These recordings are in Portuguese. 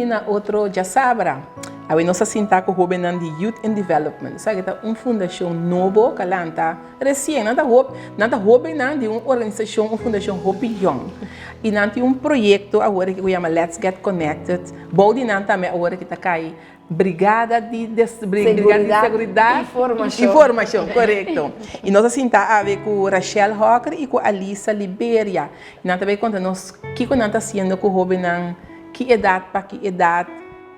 na outro já sabra. Aí nós assintar com o jovem de Youth and Development. Sabe que é uma fundação nova que lanta recém, nada jovem de uma organização, uma fundação Hope Young. E não tem um projeto agora que se chama Let's Get Connected. Bom de não também agora que está cai Brigada de Seguridade e Informação, correto. E nós assintar a ver com Rachel Hawker e com Alisa Liberia. E nós também conta nós que nós está fazendo com o jovem que idade para que idade.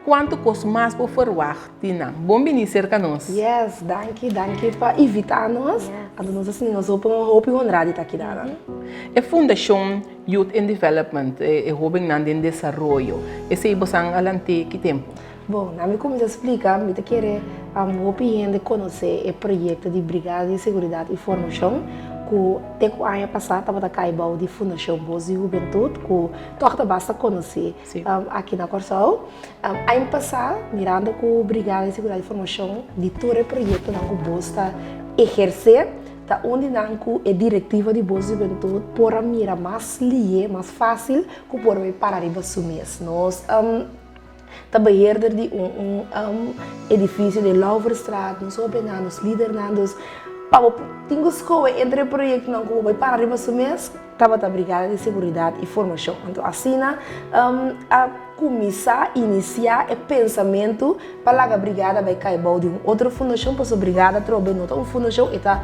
Quanto custa mais para forward, Tina? Bom vir cerca nós. Yes, danke para evitar nós. Nós assim, nós hope honrado está aqui dada. A Fundação Youth and Development é jovem em desenvolvimento. Esse é você alante que tempo? Bom, na minha como explica, me querer de conhecer o projeto de Brigada de Seguridade e Informação que o ano passado estava caibau de Fundação Boas de Juventude que toca basta conhecer aqui na Corsol. Ano passado, mirando com a Brigada de Seguridade e Informação de todo o projeto que Boas está exercer, tá onde não é diretiva de Boas de Juventude para mirar mais lié, mais fácil que por parar de assumir. Nós também herder de edifício de Lauverstraat, nós openamos, lideramos. Tenho escolha entre o projeto não que vai parar de assumir, estava a Brigada de Seguridade e Informação. Então, assim, a começar a iniciar o pensamento para a Brigada vai cair de uma outra fundação, para a Brigada trabalhar outra fundação e tá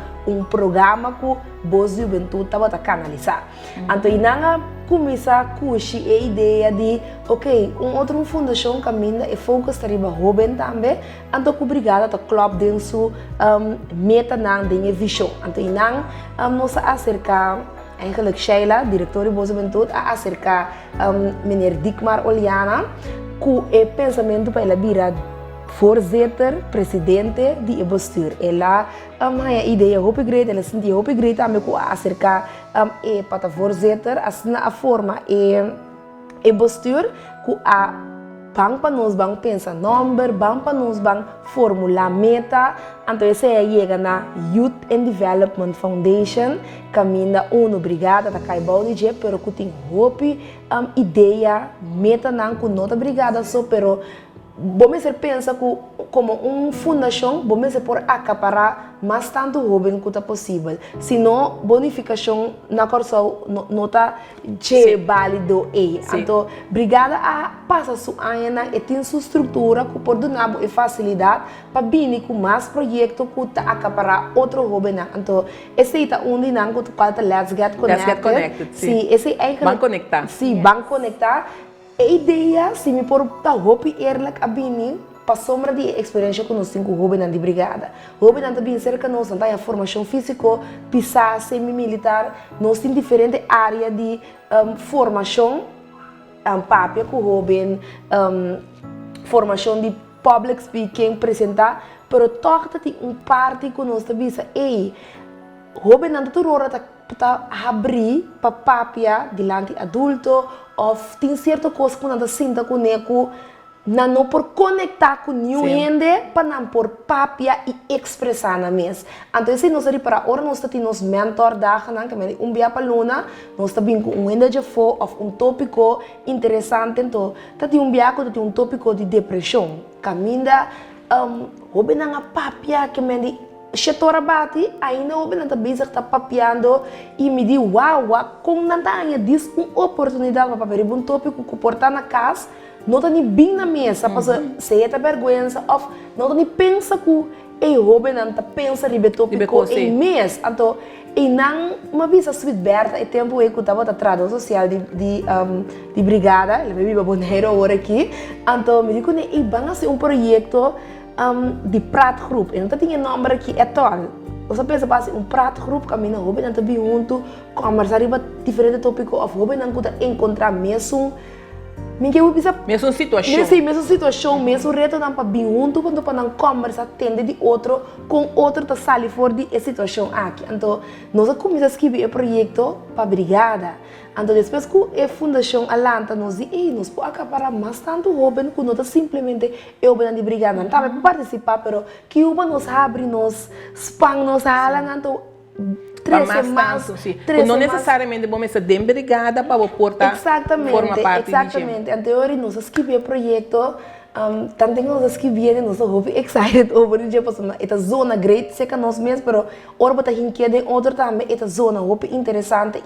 programa que Boas de Juventude estava a canalizar. Então, não começar a curtir a ideia de, uma outra fundação caminha e foco estaria jovem também, então a Brigada está club dentro meta não tem visão. Então, nós acerca eigenlijk Sheila, diretor de Boas de Juventude, acerca meneer Diekmar Oliana, que é pensamento para ela virar voorzitter, presidente de bestuur. Ela a ideia hoop grade, ela sentia hoop grade também com acerca para voorzitter, assim a forma e bestuur que a bank para nós bank pensa number, bank para nós bank formula meta, então essa chega na Youth and Development Foundation, caminha uma brigada da caibau de dia, pero que tem hope ideia meta não com nota brigada só, pero vamos pensar que como uma fundação, vamos por acaparar mais tanto jovem quanto possível. Senão, bonificação na Corsol não está válido. Então, brigada a passa sua ana e tem sua estrutura que por donar e facilidade para vir com mais projetos que está acaparar outro jovem. Então, esse é um dinâmico que está Let's Get Connected. Sim, esse é Vão conectar. Sim, vão conectar. A ideia, se me por a roupa a bini, para sombra de experiência que nós temos com o Rubem de Brigada. O Rubem também cerca nós, não tem a formação física, pisar, semi-militar, nós temos diferentes áreas de formação, papel com o Rubem, formação de public speaking, apresentar, mas toca tem parte que nós também ei, Rubem não está abrir para papia diante adulto ou tem certa coisa que nós sinta com ele não por conectar com nenhum gente para não por papia e expressar na mesa. Então se nós para ora nós temos mentor da que é dia para luna nós também com um ende de fo of tópico interessante então tem dia que tem tópico de depressão caminha Rubem não papia que me Chetora bate, ainda o Benanta Bisa está papiando e me diz, uau, com Nantanha diz uma oportunidade para ver um tópico que portar na casa, não está nem bem na mesa, para ser vergonha, ou não está nem pensa que o Benanta pensa em tópico em mês, então e não uma visa subverta e tempo eu estava na tradução social de brigada, ele me vive bonito agora aqui, então me diz que e vão ser projeto de prato grupo, eu não tinha nome aqui é tal. Você pensa para prato grupo caminha Rubem não também junto conversar sobre diferentes tópicos of Rubem não encontrar mesmo mesma situação mesmo reto não para bem junto quando para não conversar tende de outro com outro tá sali fora de situação aqui então nós começamos a escrever o projeto para brigada então depois que a fundação alanta nos diz nós podemos acabar mais tanto jovem que nós simplesmente eu venho de brigada não tá para participar pero que o nos abre nos spam nos alan então 13 mais mais, tanto, sim. 13 Não mais. necessariamente vamos ser de brigada para portar forma parte Exatamente. En teoria, nós escrevemos o projeto, tanto nós escrevemos, nós estamos excited over it, porque esta zona great, sei que nós mesmos, mas ora botar em que de outro também, esta zona muito interessante,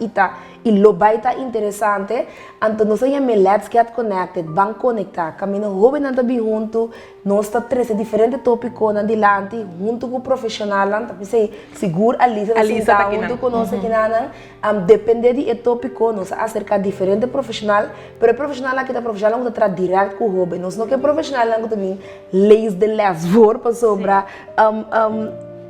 e lobai tá interessante, então nós temos Let's Get Connected, vamos conectar, caminho hobby nada bem junto, nós está três diferentes tópicos na dilante, junto com o profissional, então sei seguro a Lisa tá aqui junto com nós aqui na, depende de tópico, nós acerca diferente profissional, pero o profissional aqui tá profissional não está direto com o hobby, nós não que profissional não também leis de lesvor para sobra,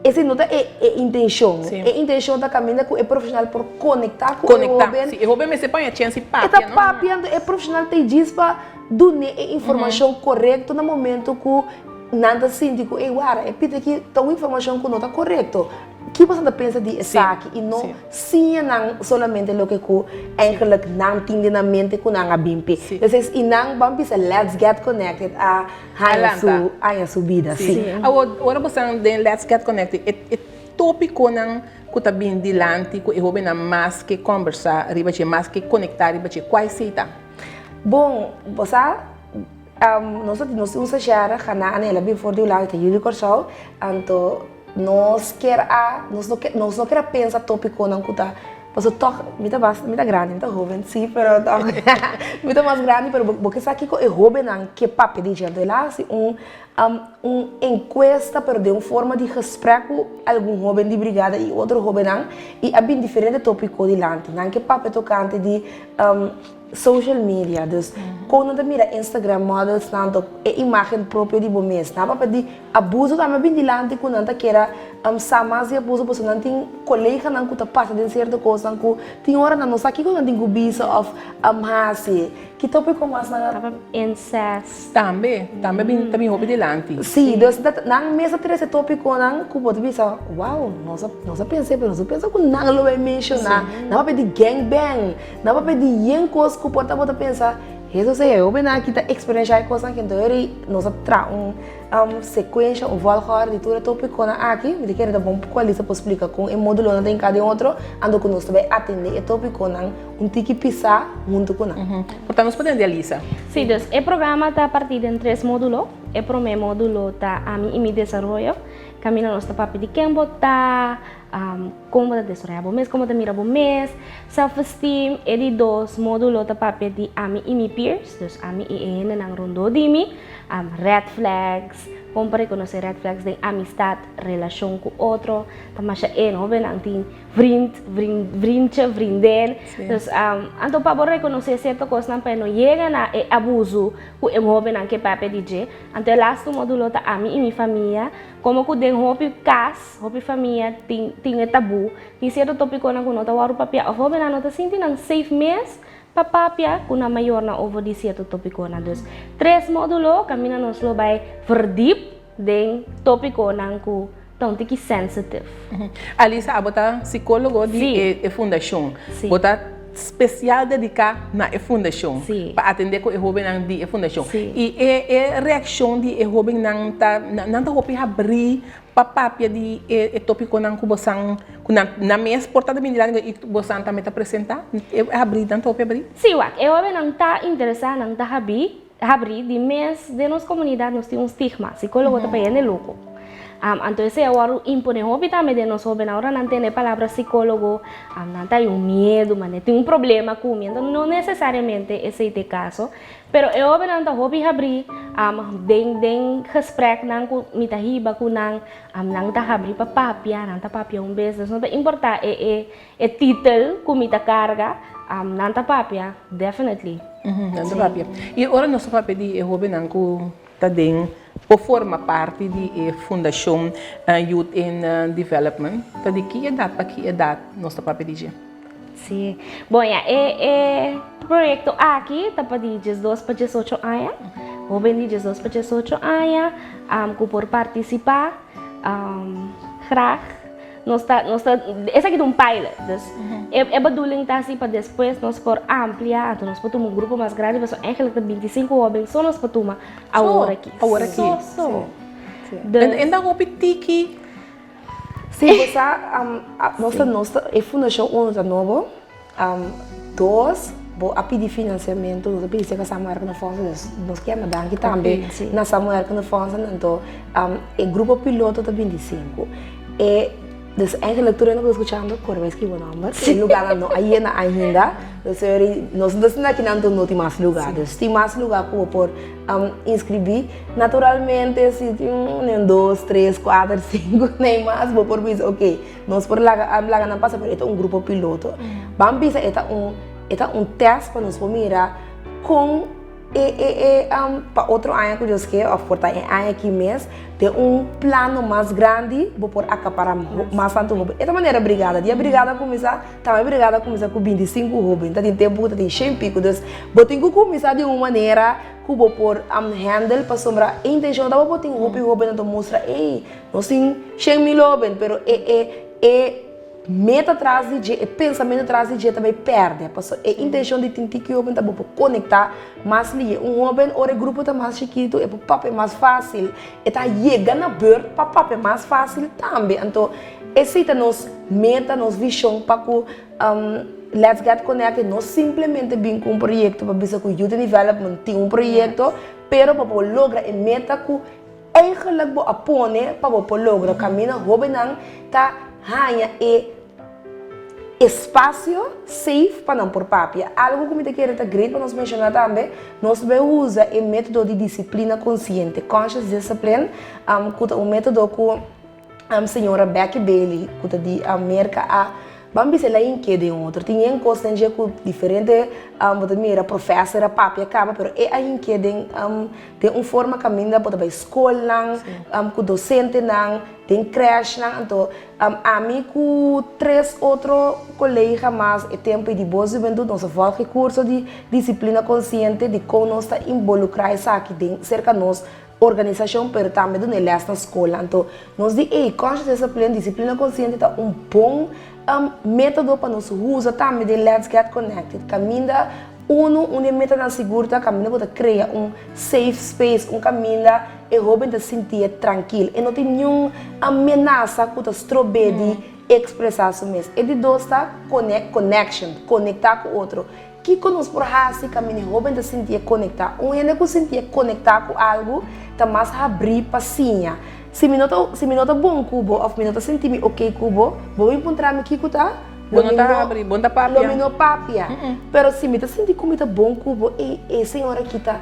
esse não é intenção, é intenção da caminho com o profissional por conectar com o hobby. Sim, o hobby me se põe a chance papia, não? Esta papia é profissional te diz para dar informação correta no momento que nada síndico é guarda, é pede que tão informação que não está correto. Que você pensa de aqui e não sim não somente o que ku eigenlijk não tem na mente ku não bimpe. Então e não vamos let's get connected a subida. Sim. Agora você de let's get connected. É tópico não que está bem dilante que eu na mais que conversar, riba mais que conectar, riba quais cita. Bom, você nós usa já a ela bem for de lá que ele cortou, então nós não quer pensar tópico não cuta, mas muito grande, muito jovem, sim, pero muito mais grande, pero porque sabe que é jovem não que papo de gente lá se encuesta, pero de uma forma de respeito algum jovem de brigada e outro jovem não e há bem diferente tópico de lá, não que papo tocante de social media, dus quando você mira Instagram models tanto é imagem própria de você, não para de abuso também bem dilante quando você quer samas e abuso porque não tem colega não que passa de certa coisa não que tem hora não sabe que quando tem gubisa of hasi que tópico mais na incest também bem hobby dilante. Sim, dus não mesmo ter esse tópico não que pode pensar, uau, não pensei, mas não pensa que não lo vai mencionar, não para de gangbang, não para de yankos que pode pensar, isso é eu bem aqui tá experiência coisa que então nós tra sequência o valor de tudo tópico na aqui, me quer dar bom pouco ali para explicar com o módulo não tem cada outro, ando que nós também atender o tópico não tiki pisar junto com não. Portanto nós podemos Elisa. Sí, entonces el programa está partido en 3 módulos. El primer módulo está a mí y mi desarrollo. Camino nuestro papel de Kembo está cómo te desarrollar mes, cómo te mira mes, self-esteem. El 2 módulo está papel de a mí y mi peers. Entonces a mí y en el rondo de mí, red flags, como para reconocer red flags de amistad, relación con otro. También no ven anti vrienden. Entonces anto para reconocer ciertas cosas pero no llegan a abuso que joven que papel DJ. Ante el last módulo está a mí y mi familia. Como que den hopi cas, hopi familia tiene tabú. Y cierto tópico na kuno tawaru papia. O joven ano ta sinti nang safe mes. Papapia, kuna mayor na over di cierto tópico na. Dus 3 módulo kami na nos lo by verdiep den tópico nang ku tão tiki sensitive. Alisa, abota psicólogo de fundação. Bota especial dedicado na fundação para atender com o jovem de fundação. E a reação de jovem não tá hopi abrir papapia de tópico não que você na minha portada bem dilante e você também está apresentar abrir tanto hopi abrir. Sim, o jovem não está interessado não está abrir de mês de nossa comunidade nós temos estigma psicólogo também é louco. Entonces ahora impone hobby también de nosotros ahora no tiene palabra psicólogo no hay un miedo man tiene un problema comiendo no necesariamente ese es el caso pero el hobby no hobby abrir den gesprek nang mitahiba kunang nang tahabri papapia nang tapapia un business no te importa title kumita carga nang tapapia definitely nang tapapia e ora nosso papel de hobby nang ku tadeng por forma parte da Fundação Youth in Development. Então, de que idade para que idade nós estamos para pedir? Sim. Bom, o projeto aqui está para 12 para 18 anos. Jovem de 12 para 18 anos, que por participar, graag. Esse aqui é pilot. É bedoeling assim para depois nós por ampliar, então nós podemos um grupo mais grande, mas eigenlijk 25 jovens, só nós podemos agora aqui. Agora aqui. Só. Ainda houve tiki. Sim, você, nossa fundação está novo, dois, a pedir financiamento, nós pedimos que essa marca na França, nós queremos dar aqui também, nessa marca na França, então, o grupo piloto está 25. Dus eigenlijk toen ik escuchando corres que bueno amor el lugar no aí na ainda nós não aqui não tem mais lugar tem mais lugar como por inscrever naturalmente se tem 1 2 3 4 5 nem mais vou por isso ok nós por lá não passa por é grupo piloto vamos bisa é teste para nós mirar com para outro ano que Deus quer, ou por ano aqui mês, tem plano mais grande, vou por acaparar mais tanto. É da maneira brigada, dia brigada começar, também brigada começar com 25 jovens, tá tem tempo, tá tem 100 pico, dus, vou ter que começar de uma maneira que vou por handle para sombrar a intenção, da vou ter jovem então mostrar, nós tem 100 mil jovens, pero meta atrás de dia, pensamento atrás de dia também perde. A intenção de tentar que o jovem também conectar mais ali. Jovem ou o grupo está mais chiquito, é para o papo é mais fácil. E está chegando na beira, para o papo é mais fácil também. Então, essa é a nossa meta, nossa visão para que Let's Get Connected não simplesmente vem com um projeto para ver que o Youth Development tem projeto, pero para lograr a meta que eigenlijk vou apone para lograr caminho jovem não tá ganha espaço safe para não por papia. Algo que me quer tá great para nós mencionar também, nós vamos usar o método de disciplina consciente, conscious discipline, um método que a senhora Becky Bailey, que de América vamos ver lá em que de outro. Tem em constante com diferente, professora, papia, acaba, mas é aí que tem forma caminho para a escola, com docente, tem creche, então a mim com 3 outros colegas mais é tempo de boa juventude, nós volta curso de disciplina consciente, de como nós está involucrar isso aqui cerca de nós organização, mas também do nelés na escola. Então nós dizemos, disciplina consciente é bom método para nós usar também de Let's Get Connected. Caminho uma meta na segura, caminho para criar safe space, caminho e jovem se sentir tranquilo. E não tem nenhuma ameaça que você trobe de expressar isso mesmo. E de dois está connection, conectar com o outro. Que conosco por assim caminho jovem se sentir conectar. Ainda que sentir conectar com algo, está mais abrir passinha. Se me nota bom cubo, ou me nota sentir ok cubo, vou encontrar-me aqui que tá. Bom tá abrir, bom tá papia. Lomino papia. Pero se me tá sentir como tá bom cubo, e senhora aqui tá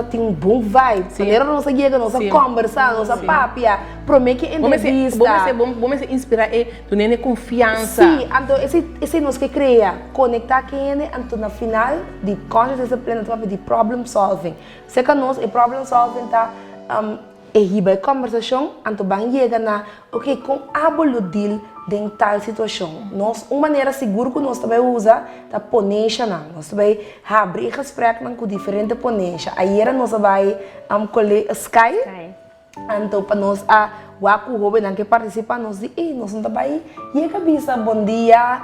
tem bom vibe. Maneira nossa guia, nossa conversa, nossa papia, promete entrevista. Vamos inspirar e tu nem confiança. Sim, então esse nós que cria conectar quem é, então na final de conscious discipline, de problem solving. Se que nós e problem solving tá e riba a conversação, então bang chega na, ok, com aboludir em tal situação. Nós, uma maneira segura que nós também usa, tá poneja não. Nós também abrir gesprek com diferentes poneja. Aí era nós vai colher Sky. Então para nós o aco jovem que participa nós nós não também e cabeça bom dia.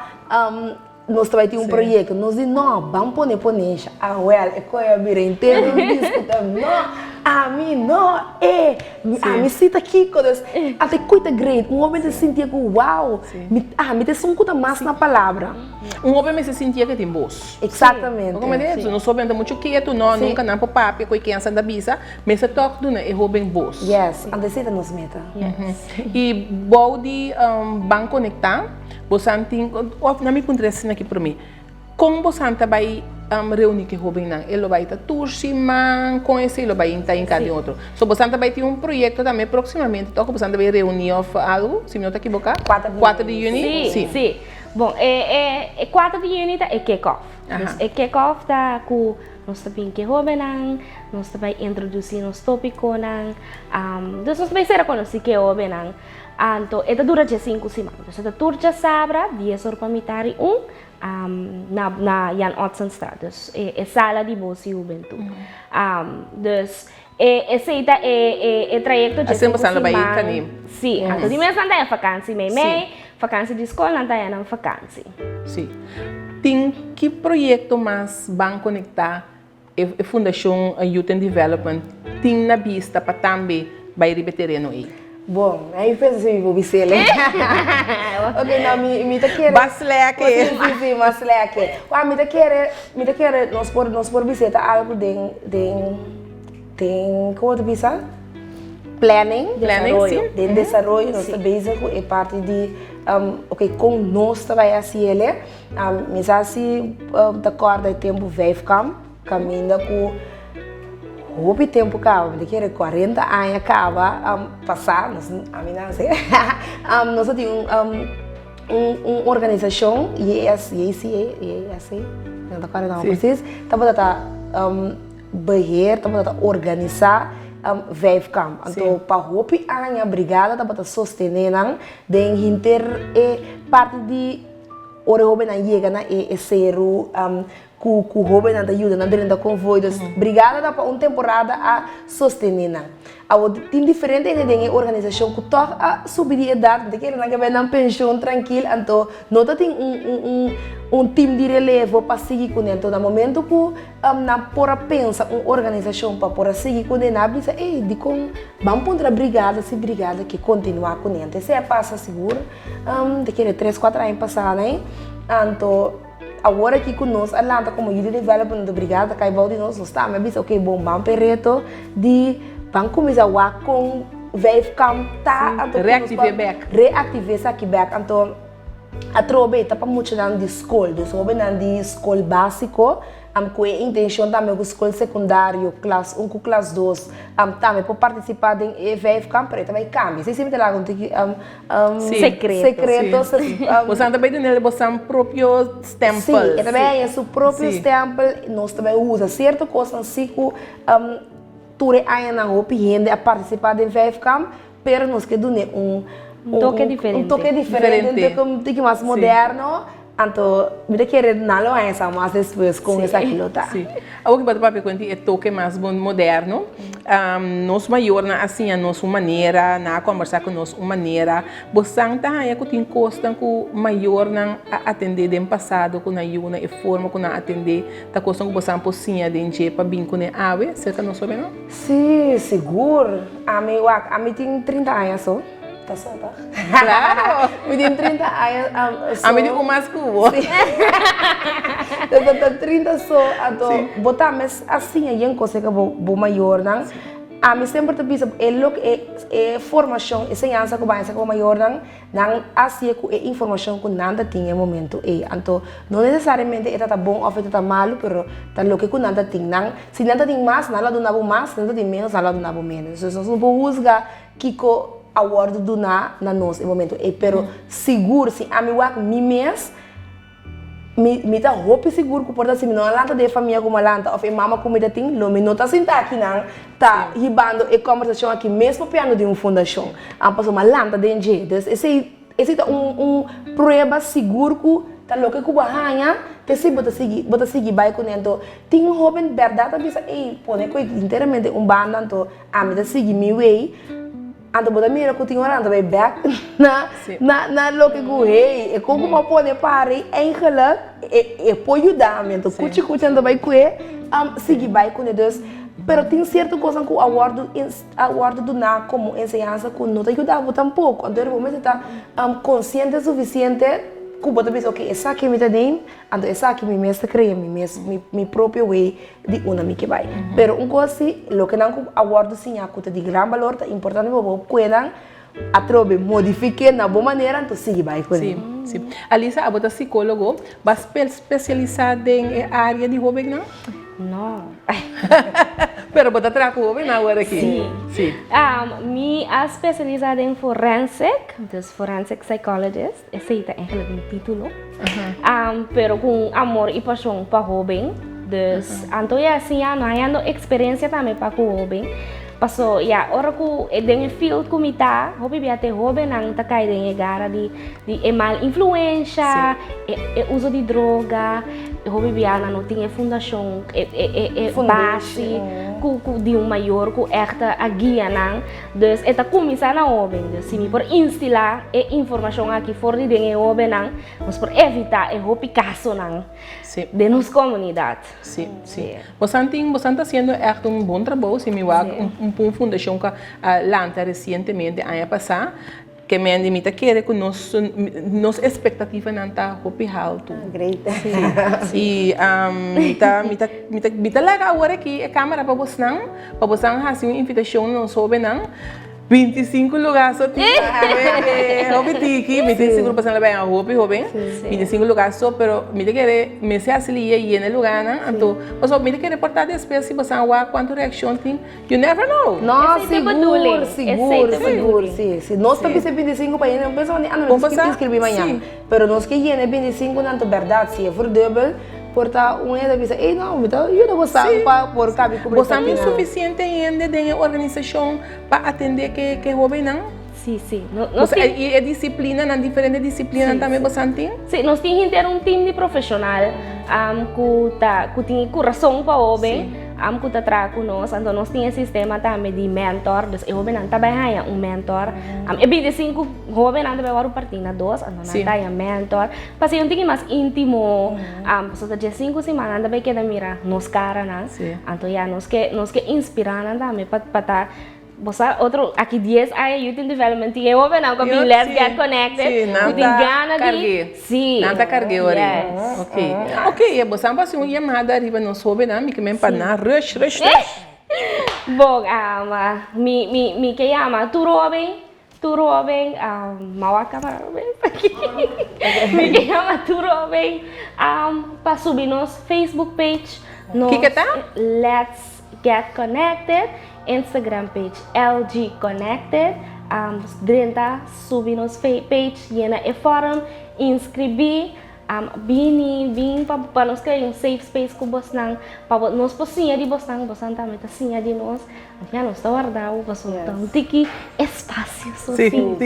Nós também temos projeto. Nós dizemos não, vamos poneja. É coisa bem inteiro discutamos não. A mim não a mim cita aqui quando até coisa great homem se sentia que uau me te som coisa mais na palavra homem se sentia que tem voz exatamente como é isso não soube muito quieto não nunca não papai com quem anda da bisa mas se toca do né é homem voz yes antecita nos meta e bom de ban conectar você tem na me acontece aqui para mim como você vai reunir que jovem não, ele vai estar turcimando com esse, ele vai estar em cada outro. So você vai ter projeto também proximamente, então você vai reunir algo, se não está equivocado? 4 de junho? Sim. Bom, 4 de junho é kick-off. É kick-off tá com nós também que jovem não, nós também introduzir nos tópicos não, nós também será conhecido que jovem não. Então, esta dura de 5 semanas. Esta turja sabra, 10 horas para mitari na Jan Otsenstraat. Dus sala de bolsa e juventude. Dus aceita o trajeto de 5 semanas. Sim, então de mês não tem vacância, vacância de escola não tem vacância. Sim. Tem que projeto mais vão conectar a Fundação Youth and Development tem na vista para também vai repetir aí? Bom, aí pensa assim, vou ser ele. Ok, não, me tá querendo. Basleque. Sim, mas leque. Uau, me tá querendo, nós por visita algo como tu bisa? Planning, sim. De desarrollo, nós tá basic é parte de ok, com nós também assim ele, mas assim da corda de tempo vai ficar caminhando com o tempo acaba, de que 40 anos acaba passar, nós a mim não sei, nós temos uma organização e assim, não da corda não precisa, tá bom barrer, tá bom organizar vai ficar, então para hopi a brigada tá bom sostener não, de inter parte de ora hopi na chega na zero ku hobi na ajuda na dentro da convoio, dus brigada dá para uma temporada a sostener na. Tem diferente em organização que toca a subir de idade, de que ele não quer na pensão tranquilo, então não tem um time de relevo para seguir com ele. Então no momento que na pora pensa uma organização para seguir com ele, na bisa de com vamos pôr a brigada, se brigada que continuar com ele. Se é passa seguro, de que 3, 4 anos passar, né? Então agora aqui conosco, Atlanta como youth development da brigada, cai balde nós está, mas bisa ok bom, vamos perreto de vamos começar a com wave camp tá, reactivar essa aqui back, então a trobe tá para muito de escola, dus hobe de escola básico, com a intenção também com escola secundário, classe 1 com classe 2, também para participar em wave camp, também cambia, se sempre lá com secretos, você também tem você próprio stempel. Sim, também é seu próprio stempel, nós também usa certa coisa assim que tudo aí na opinião a participar em wave camp, pero nós que dune um toque diferente. Um toque diferente, um toque mais moderno. Então, me querer não é essa, mas depois com essa aquilo tá. Sim. O que pode contar é toque mais moderno. Nós maior na assim a nossa maneira, na conversar com nós uma maneira. Você tá aí que tem costa com maior na atender do passado com a yuna e forma com a atender. Tá costa com você pocinha de para bem com a ave, cerca não soube não? Sim, seguro. A mim tem 30 anos só. Tá só, tá? Claro! Me tem 30 anos. A mim tem mais que o outro. Eu tô 30 só, então, botar, mas assim, aí em coisa que vou maior, não? A mim sempre te pensa, é formação, ensinança que vai ser maior, não assim que é informação que nada tinha no momento, então, não necessariamente é bom ou é malo, pero tá lo que nada tem, não? Se nada tem mais, nada do nabo mais, se nada tem menos, nada do nabo menos. Então, não vou usar que a word do na nós em momento pero seguro se a mim mesmo me tá roupa seguro que porta se não lanta de família como lanta ou mama comida tem lo me não tá sentar aqui não tá ribando e conversação aqui mesmo piano de uma fundação a passou uma lanta de jeito esse é prova seguro que tá louco que o barranha te se bota seguir vai com então tem um jovem verdade bisa pone que inteiramente banda então a me tá seguir me way ando boda mira que tinha orando vai back na loke go hey e como uma pode pare eigenlijk e pode ajudar então cuti ando vai seguir vai com Deus pero tem certa coisa que a word do na como ensinança que não te ajudava tampouco então o momento está consciente o suficiente que você pensa, ok, essa aqui me tem, então essa aqui me mestra cria, me próprio way de uma me que vai. Pero coisa assim, o que não aguardo sim a coisa de grande valor, é importante que você pueda a trobe modificar na boa maneira, então siga vai com ele. Sim. Alisa, a você psicólogo, mas especializada em área de jovem, não? Não. Pero você trabalha com jovem na hora aqui? Sim. Me especializada em forensic, dus forensic psychologist, esse é eigenlijk um título. Pero com amor e paixão para jovem, dus então é assim, não há experiência também para o jovem. Paso ya ora ku dengan field ku mita hobi biate hobi nang takai dengan gara di mal influência uso de droga hobby biana não tinha fundação base de maior que esta a guia não dus eta começar na hobby dus se me por instilar informação aqui fora de dentro hobby não mas por evitar hobby caso não de nossa comunidade sim. Você está fazendo echt bom trabalho se me vai fundação que lança recentemente ano passado que me admita que nossa expectativa não está muito alta. Great. E me legal agora aqui a câmera para você fazer uma invitação não soube não 25 lugares só tem hobby tiki me tem seguro para bem a hobby 25 lugares só pero me querer me se asilia e no lugar não então você me querer portar despesa se você agora quanto reação tem you never know Nossa, seguro, sim. Nós também se 25 para ir, não pensamos nem não nos inscrever amanhã, pero nós que ir 25 não é verdade, se é verdade porta da visa não então eu não gostar para por cabe cobrir você é suficiente ainda de organização para atender que hobby não sim e a disciplina na diferente disciplina também você tem sim nós temos que ter time de profissional que tem coração para o bem que está atrás conosco então nós temos sistema também de mentor dus eu não trabalho mentor e 25 jovens não trabalho partir dois então não tem mentor para eu tenho mais íntimo só de 5 semanas também que mira nos cara não então já nós que inspirar também para você outro aqui 10 aí Youth in Development e eu vou não com Let's Get Connected não tá cargue ok e você passa uma chamada arriba no sobe não me que me para rush bom me que chama tu Robin mau a câmera aqui me que chama tu Robin para subir nos Facebook page que tá Let's Get Connected Instagram page LG Connected, dentro subir nos page, llena e fórum, inscrever, vim para nós criar safe space com você não, para nós possível de você também tá sim de nós, já nós está guardado, você então tem que espaço sim.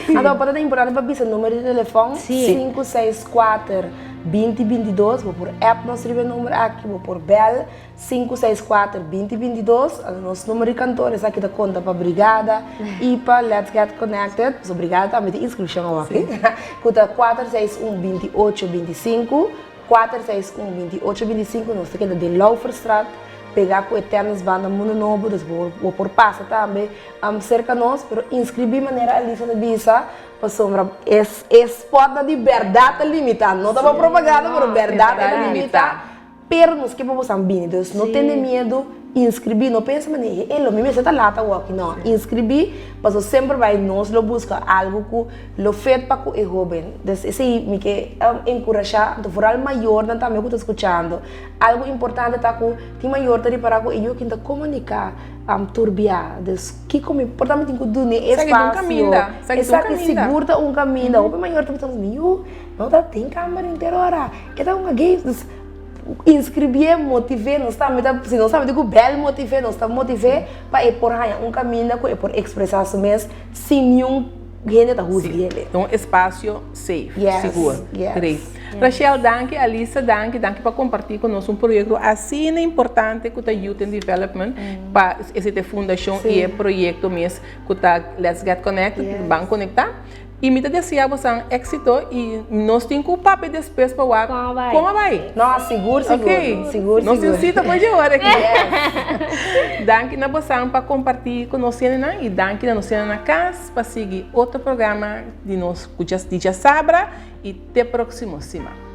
Então pode ter importante para o número de telefone 564 2022, vou por app nós recebemos o número aqui, vou por bell 564 2022, nosso número de cantores aqui da conta para Brigada e para Let's Get Connected, so Brigada também tem inscrição aqui, conta 461 2825, 461 2825, nós temos de Lauferstraat, pegar com Eternos Banda Mundo Novo, vou por passa também, cerca de nós, pero inscrever maneira a lista de visa, para sombra, spot de verdade limitada, não dá para propaganda, mas verdade limitada, pero nos que vamos ambir, então não tenha medo, inscrever, não pensa, mas ele me está lá, tá aqui, não, inscrever, mas sempre vai nós lo busca algo que lo feito para que o jovem, então esse me que encorajar, então for algo maior, não também que estou escutando, algo importante tá que tem maior tá de para que eu que ainda comunicar turbiar, que como importante tem que dar espaço, segura um caminho, o maior tá pensando, não tá tem câmera inteira hora, que tá uma game inscrever, motivar, nós estamos, se nós sabemos que o belo motivar, nós estamos motivar para ir por aí um caminho, por expressar isso mesmo, sem nenhum gente da rua dele. Então, espaço safe, seguro. Great. Rachel, danke, Alisa, danke para compartilhar conosco projeto assim importante que o Youth in Development para essa fundação e o projeto mesmo que está Let's Get Connected, vamos conectar. E me deseja você êxito e nós temos que papel depois para o como vai? Não, seguro. Nós necessitamos mais de hora aqui. Danke na você para compartilhar conosco e danke na nossa na casa para seguir outro programa de nós, de Sabra e até a próxima semana.